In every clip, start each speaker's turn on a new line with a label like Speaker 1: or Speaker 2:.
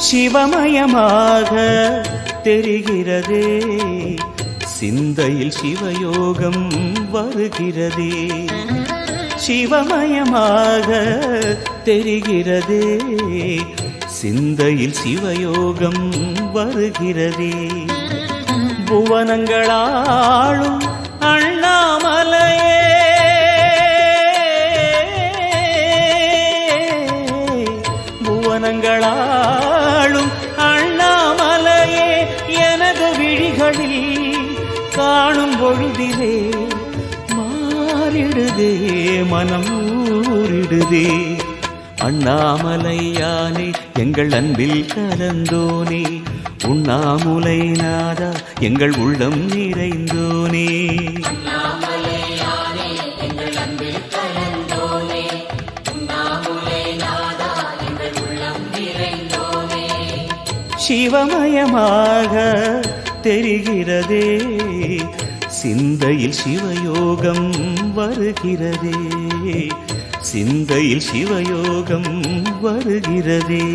Speaker 1: சிவமயமாக தெரிகிறதே, சிந்தையில் சிவயோகம் வருகிறதே. சிவமயமாக தெரிகிறதே, சிந்தையில் சிவயோகம் வருகிறதே. புவனங்களாளும் அண்ணாமலையே, புவனங்களாளும் அண்ணாமலையே, எனது விழிகளில் காணும் பொழுதிலே மாறிடுதே மனம் ஊரிடுதே. அண்ணாமலையானே எங்கள் அன்பில் கலந்தோனே, உண்ணாமுலை நாதா எங்கள் உள்ளம் நிறைந்தோனே. சிவமயமாக தெரிகிறதே, சிந்தையில் சிவயோகம் வருகிறதே, சிந்தையில் சிவயோகம் வருகிறதே.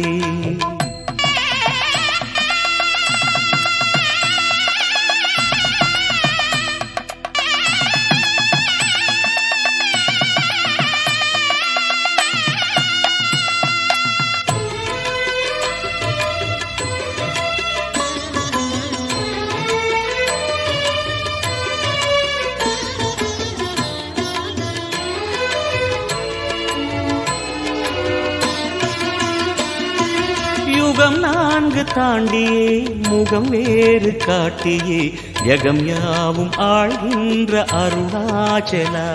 Speaker 1: யுகம் 4 தாண்டியே முகம் வேறு காட்டியே, யகம் யாவும் ஆழ்கின்ற அருணாச்சலா.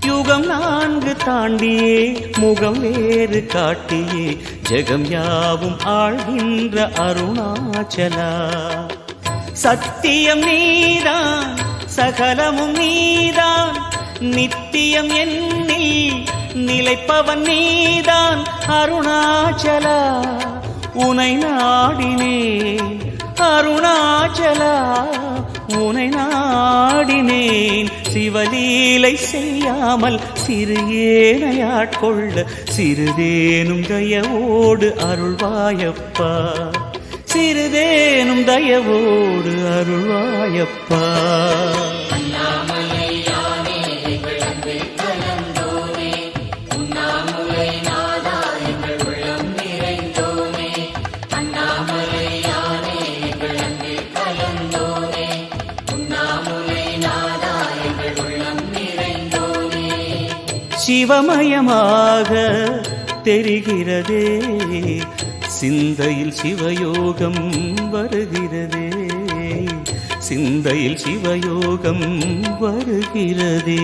Speaker 1: யுகம் 4 தாண்டியே முகம் வேறு காட்டியே, ஜகம் யாவும் ஆழ்கின்ற அருணாச்சலா. சத்தியம் நீதான் சகலமும் நீதான், நித்தியம் என்னில் நிலைப்பவன் நீதான் அருணாச்சலா. உனை நாடினேன் அருணாச்சலா, உனை நாடினேன். சிவலீலை செய்யாமல் சிறு ஏனையாட்கொள்ள சிறிதேனும் தயவோடு அருள்வாயப்பா, சிறிதேனும் தயவோடு அருள்வாயப்பா. சிவமயமாக தெரிகிறதே, சிந்தையில் சிவயோகம் வருகிறதே, சிந்தையில் சிவயோகம் வருகிறதே.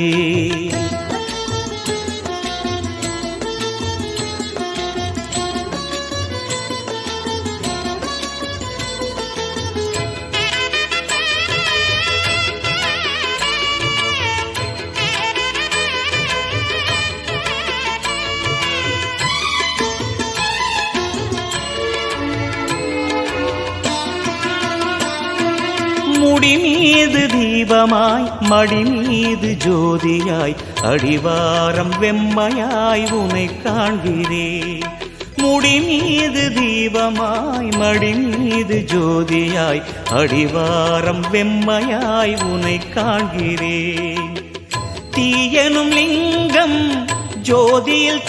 Speaker 1: முடி மீது தீபமாய் மடி மீது ஜோதியாய், அடிவாரம் வெம்மையாய் உனை காண்கிறேன். முடி மீது தீபமாய் மடி மீது ஜோதியாய், அடிவாரம் வெம்மையாய் உனை காண்கிறேன். தீயனும் லிங்கம் ஜோதியில்